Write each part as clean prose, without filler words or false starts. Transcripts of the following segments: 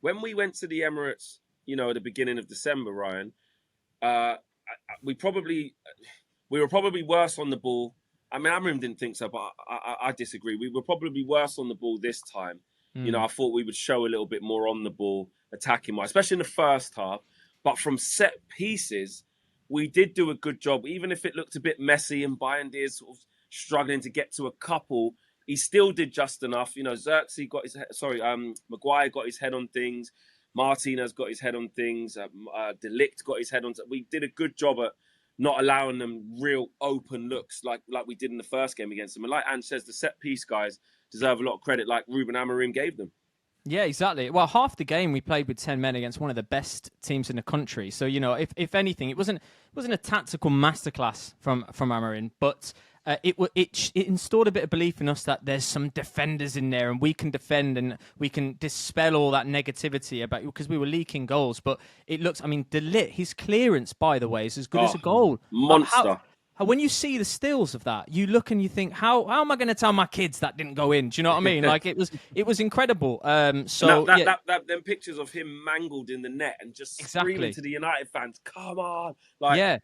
when we went to the Emirates, at the beginning of December, Ryan, uh, we were probably worse on the ball. I mean, Amorim didn't think so, but I disagree. We were probably worse on the ball this time. I thought we would show a little bit more on the ball, attacking wise, especially in the first half. But from set pieces, we did do a good job, even if it looked a bit messy and Bayern sort of struggling to get to a couple. He still did just enough. Xerxes got Maguire got his head on things. Martinez got his head on things. De Ligt got his head on. We did a good job at not allowing them real open looks like we did in the first game against them. And like Ange says, the set piece guys deserve a lot of credit, like Ruben Amorim gave them. Yeah, exactly. Well, half the game we played with 10 men against one of the best teams in the country. So, if anything, it wasn't a tactical masterclass from Amorim, but it installed a bit of belief in us that there's some defenders in there and we can defend and we can dispel all that negativity because we were leaking goals. But it looks, De Ligt, his clearance, by the way, is as good as a goal. Monster. When you see the stills of that, you look and you think, how am I going to tell my kids that didn't go in? Do you know what I mean? Like it was incredible. Them pictures of him mangled in the net and just exactly. Screaming to the United fans, "Come on!"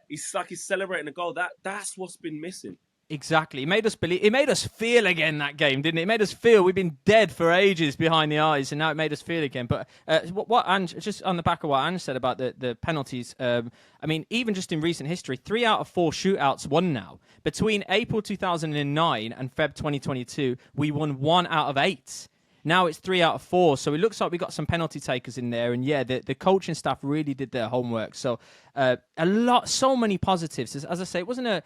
He's celebrating a goal. That's what's been missing. Exactly. It made us believe. It made us feel again that game, didn't it? It made us feel we've been dead for ages behind the eyes, and now it made us feel again. But what Ange, just on the back of what Ange said about the penalties, even just in recent history, 3 out of 4 shootouts won now. Between April 2009 and Feb 2022, we won 1 out of 8. Now it's 3 out of 4, so it looks like we got some penalty takers in there, and the coaching staff really did their homework. So so many positives. As I say, it wasn't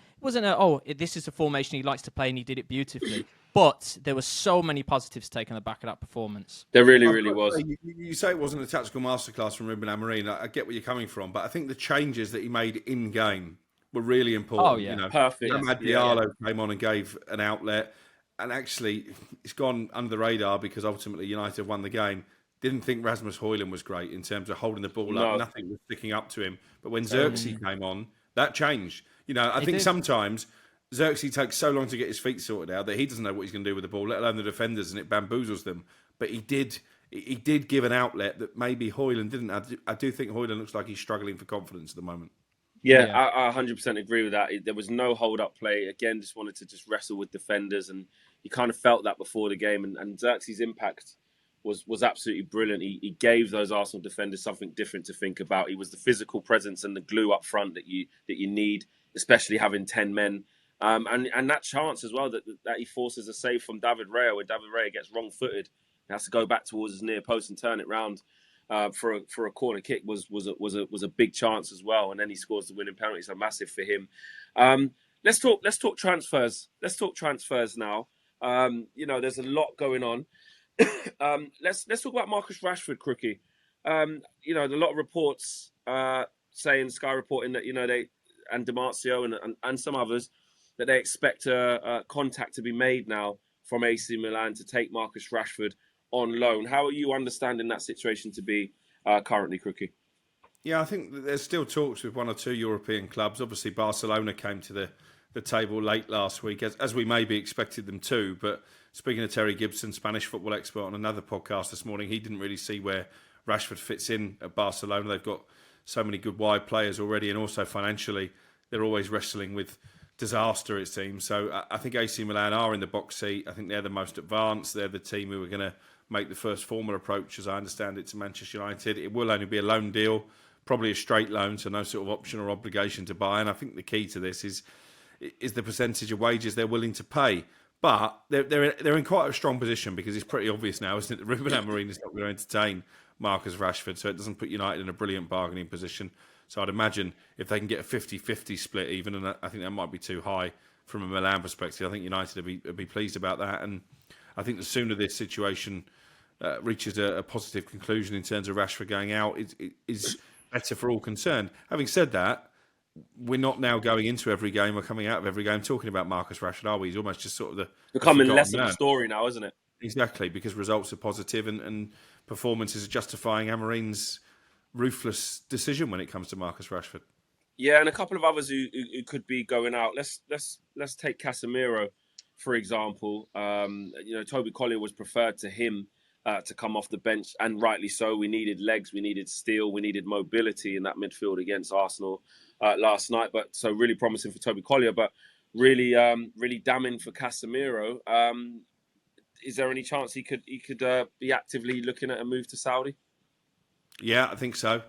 this is a formation he likes to play and he did it beautifully. But there were so many positives taken on the back of that performance. There really, really was. You say it wasn't a tactical masterclass from Ruben Amorim. I get where you're coming from, but I think the changes that he made in game were really important. Oh yeah, perfect. Amad Diallo came on and gave an outlet. And actually, it's gone under the radar because ultimately United have won the game. Didn't think Rasmus Højlund was great in terms of holding the ball up. Nothing was sticking up to him. But when Xerxes came on, that changed. I think sometimes Xerxes takes so long to get his feet sorted out that he doesn't know what he's going to do with the ball, let alone the defenders, and it bamboozles them. But he did give an outlet that maybe Højlund didn't. I do think Højlund looks like he's struggling for confidence at the moment. Yeah, I 100% agree with that. There was no hold-up play. Again, just wanted to just wrestle with defenders, and you kind of felt that before the game. And Xerxes' impact was absolutely brilliant. He gave those Arsenal defenders something different to think about. He was the physical presence and the glue up front that you need, especially having 10 men. And that chance as well that he forces a save from David Raya, where David Raya gets wrong-footed, he has to go back towards his near post and turn it round. For a corner kick was a big chance as well, and then he scores the winning penalty, so massive for him. Let's talk transfers. Let's talk transfers now. There's a lot going on. Let's talk about Marcus Rashford, Crookie. A lot of reports saying, Sky reporting that they and Demarcio and some others that they expect a contact to be made now from AC Milan to take Marcus Rashford on loan. How are you understanding that situation to be currently, Crookie? Yeah, I think there's still talks with 1 or 2 European clubs. Obviously, Barcelona came to the table late last week, as we maybe expected them to. But speaking of Terry Gibson, Spanish football expert, on another podcast this morning, he didn't really see where Rashford fits in at Barcelona. They've got so many good wide players already, and also financially, they're always wrestling with disaster, it seems. So I think AC Milan are in the box seat. I think they're the most advanced. They're the team who are going to make the first formal approach, as I understand it, to Manchester United. It will only be a loan deal, probably a straight loan, so no sort of option or obligation to buy. And I think the key to this is the percentage of wages they're willing to pay. But they're in quite a strong position because it's pretty obvious now, isn't it, that Ruben Amorim is not going to entertain Marcus Rashford, so it doesn't put United in a brilliant bargaining position. So I'd imagine if they can get a 50-50 split even, and I think that might be too high from a Milan perspective, I think United would be pleased about that. And I think the sooner this situation reaches a positive conclusion in terms of Rashford going out is better for all concerned. Having said that, we're not now going into every game or coming out of every game talking about Marcus Rashford, are we? He's almost just sort of becoming less of a story now, isn't it? Exactly, because results are positive and performances are justifying Amorim's ruthless decision when it comes to Marcus Rashford. Yeah, and a couple of others who could be going out. Let's take Casemiro, for example. Toby Collier was preferred to him to come off the bench, and rightly so. We needed legs, we needed steel, we needed mobility in that midfield against Arsenal last night. But so really promising for Toby Collier, but really damning for Casemiro. Is there any chance he could be actively looking at a move to Saudi? Yeah, I think so.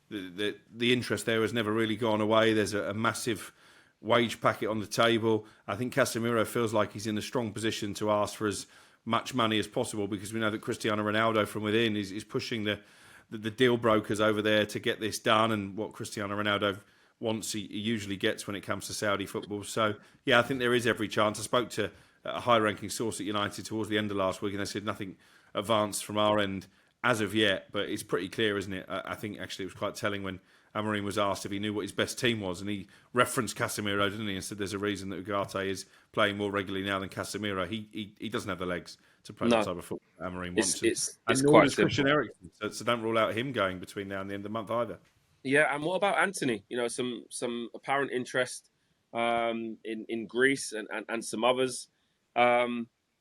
The interest there has never really gone away. There's a massive wage packet on the table. I think Casemiro feels like he's in a strong position to ask for as much money as possible, because we know that Cristiano Ronaldo from within is pushing the deal brokers over there to get this done, and what Cristiano Ronaldo wants he usually gets when it comes to Saudi football. So yeah, I think there is every chance. I spoke to a high-ranking source at United towards the end of last week, and they said nothing advanced from our end as of yet, but it's pretty clear, isn't it? I think actually it was quite telling when Amorim was asked if he knew what his best team was, and he referenced Casemiro, didn't he, and said there's a reason that Ugarte is playing more regularly now than Casemiro. He doesn't have the legs to play that type of football Amorim wants. It's and quite does Christian Eriksen, so don't rule out him going between now and the end of the month either. Yeah, and what about Anthony? Some apparent interest in Greece and some others.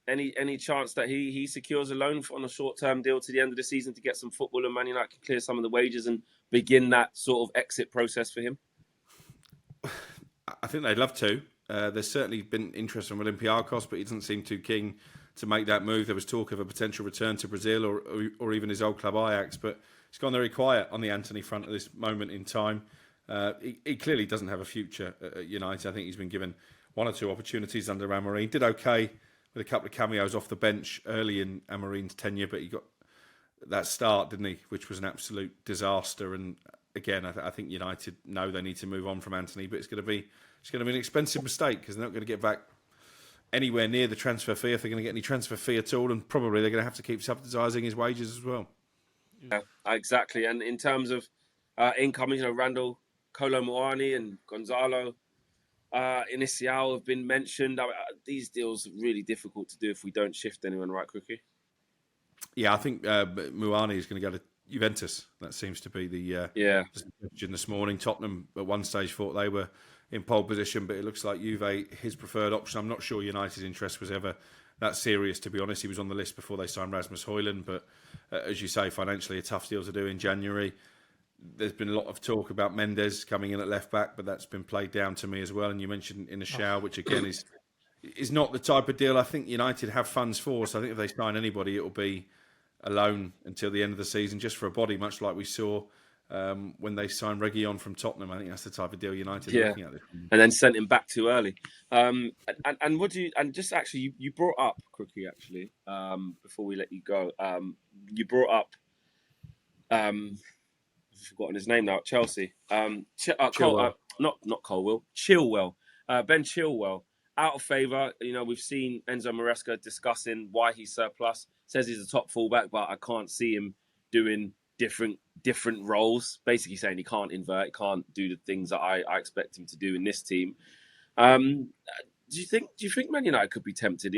Any chance that he secures a loan on a short-term deal to the end of the season to get some football, and Man United can clear some of the wages and begin that sort of exit process for him? I think they'd love to. There's certainly been interest from Olympiacos, but he doesn't seem too keen to make that move. There was talk of a potential return to Brazil or even his old club Ajax, but it's gone very quiet on the Anthony front at this moment in time. He clearly doesn't have a future at United. I think he's been given one or two opportunities under Amorim. Did okay with a couple of cameos off the bench early in Amorim's tenure, but he got that start, didn't he, which was an absolute disaster. And again, I think United know they need to move on from Anthony, but it's going to be an expensive mistake, because they're not going to get back anywhere near the transfer fee, if they're going to get any transfer fee at all, and probably they're going to have to keep subsidising his wages as well. Yeah, exactly. And in terms of incoming, Randall, Kolo Muani and Gonzalo Inicial have been mentioned. These deals are really difficult to do if we don't shift anyone, right, Crookie? Yeah, I think Muani is going to go to Juventus. That seems to be the suggestion this morning. Tottenham at one stage thought they were in pole position, but it looks like Juve, his preferred option. I'm not sure United's interest was ever that serious, to be honest. He was on the list before they signed Rasmus Højlund, but as you say, financially a tough deal to do in January. There's been a lot of talk about Mendes coming in at left back, but that's been played down to me as well. And you mentioned Inicial, which again is not the type of deal I think United have funds for. So I think if they sign anybody, it will be a loan until the end of the season, just for a body, much like we saw when they signed Reguilon from Tottenham. I think that's the type of deal United are looking at. And then sent him back too early. And just actually, you brought up Crookie actually before we let you go. You brought up I've forgotten his name now at Chelsea. Chilwell. Not Colwell. Chilwell. Ben Chilwell. Out of favour. We've seen Enzo Maresca discussing why he's surplus. Says he's a top fullback, but I can't see him doing different roles. Basically saying he can't invert, he can't do the things that I expect him to do in this team. Do you think Man United could be tempted?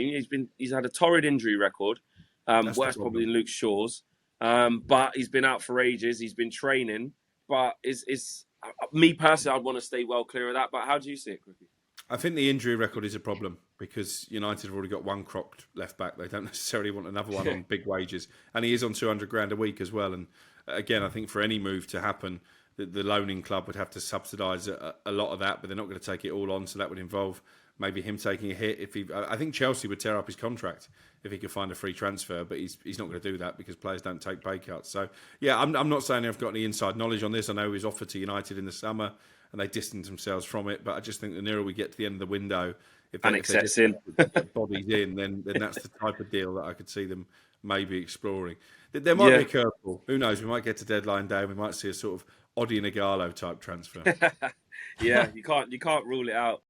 He's had a torrid injury record, worse probably than Luke Shaw's. But he's been out for ages. He's been training. But is me personally, I'd want to stay well clear of that. But how do you see it, Crookie? I think the injury record is a problem, because United have already got one crocked left back. They don't necessarily want another one on big wages. And he is on 200 grand a week as well. And again, I think for any move to happen, the loaning club would have to subsidise a lot of that, but they're not going to take it all on. So that would involve maybe him taking a hit. I think Chelsea would tear up his contract if he could find a free transfer, but he's not going to do that, because players don't take pay cuts. So yeah, I'm not saying I've got any inside knowledge on this. I know he was offered to United in the summer and they distanced themselves from it, but I just think the nearer we get to the end of the window, if they get bodies in, then that's the type of deal that I could see them maybe exploring. There might be a curveball. Who knows? We might get to deadline day and we might see a sort of Odi Nagalo type transfer. Yeah, you can't rule it out.